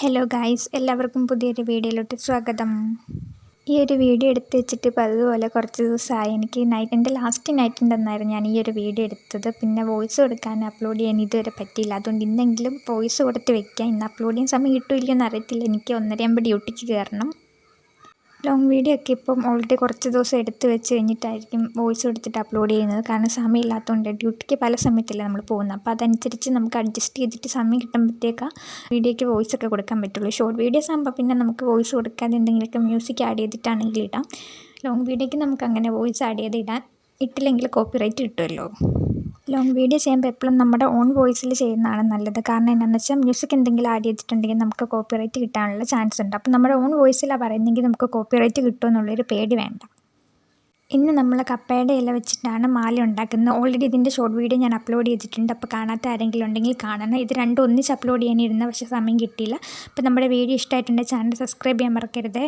Hello guys, എല്ലാവർക്കും പുതിയൊരു വീഡിയോയിലോട്ട് സ്വാഗതം. ഈ ഒരു വീഡിയോ എടുത്ത് വെച്ചിട്ട് ഇപ്പോൾ അതുപോലെ കുറച്ച് ദിവസമായി. എനിക്ക് എൻ്റെ ലാസ്റ്റ് നൈറ്റിൻ്റെ അന്നായിരുന്നു ഞാൻ ഈ ഒരു വീഡിയോ എടുത്തത്. പിന്നെ വോയിസ് കൊടുക്കാൻ അപ്ലോഡ് ചെയ്യാൻ ഇതുവരെ പറ്റിയില്ല. അതുകൊണ്ട് ഇന്നെങ്കിലും വോയിസ് കൊടുത്ത് വെക്കാം. ഇന്ന് അപ്ലോഡ് ചെയ്യാൻ സമയം കിട്ടുമില്ലയോ എന്നറിയത്തില്ല. എനിക്ക് 1:30 ഡ്യൂട്ടിക്ക് കയറണം. ലോങ് വീഡിയോ ഒക്കെ ഇപ്പം ഓൾറെഡി കുറച്ച് ദിവസം എടുത്ത് വെച്ച് കഴിഞ്ഞിട്ടായിരിക്കും വോയിസ് കൊടുത്തിട്ട് അപ്ലോഡ് ചെയ്യുന്നത്. കാരണം സമയമില്ലാത്തതുകൊണ്ട് ഡ്യൂട്ടിക്ക് പല സമയത്തല്ലേ നമ്മൾ പോകുന്നത്. അപ്പോൾ അതനുസരിച്ച് നമുക്ക് അഡ്ജസ്റ്റ് ചെയ്തിട്ട് സമയം കിട്ടുമ്പോഴത്തേക്ക് വീഡിയോയ്ക്ക് വോയിസ് ഒക്കെ കൊടുക്കാൻ പറ്റുള്ളൂ. ഷോർട്ട് വീഡിയോസ് ആകുമ്പോൾ പിന്നെ നമുക്ക് വോയിസ് കൊടുക്കാതെ എന്തെങ്കിലുമൊക്കെ മ്യൂസിക് ആഡ് ചെയ്തിട്ടാണെങ്കിൽ ഇടാം. ലോങ് വീഡിയോയ്ക്ക് നമുക്ക് അങ്ങനെ വോയിസ് ആഡ് ചെയ്ത് ഇട്ടില്ലെങ്കിൽ കോപ്പിറൈറ്റ് കിട്ടുമല്ലോ. ലോങ് വീഡിയോ ചെയ്യുമ്പോൾ എപ്പോഴും നമ്മുടെ ഓൺ വോയിസിൽ ചെയ്യുന്നതാണ് നല്ലത്. കാരണം എന്താണെന്ന് വെച്ചാൽ മ്യൂസിക് എന്തെങ്കിലും ആഡ് ചെയ്തിട്ടുണ്ടെങ്കിൽ നമുക്ക് കോപ്പിറൈറ്റ് കിട്ടാനുള്ള ചാൻസ് ഉണ്ട്. അപ്പോൾ നമ്മുടെ ഓൺ വോയിസിലാണ് പറയുന്നതെങ്കിൽ നമുക്ക് കോപ്പിറൈറ്റ് കിട്ടുമെന്നുള്ളൊരു പേടി വേണ്ട. ഇന്ന് നമ്മൾ കപ്പയുടെ ഇല വെച്ചിട്ടാണ് മാല ഉണ്ടാക്കുന്നത്. ഓൾറെഡി ഇതിൻ്റെ ഷോർട്ട് വീഡിയോ ഞാൻ അപ്ലോഡ് ചെയ്തിട്ടുണ്ട്. അപ്പോൾ കാണാത്ത ആരെങ്കിലും ഉണ്ടെങ്കിൽ കാണണം. ഇത് രണ്ടും ഒന്നിച്ച് അപ്ലോഡ് ചെയ്യാനിരുന്ന പക്ഷേ സമയം കിട്ടിയില്ല. അപ്പോൾ നമ്മുടെ വീഡിയോ ഇഷ്ടമായിട്ടുണ്ടെങ്കിൽ ചാനൽ സബ്സ്ക്രൈബ് ചെയ്യാൻ മറക്കരുതേ.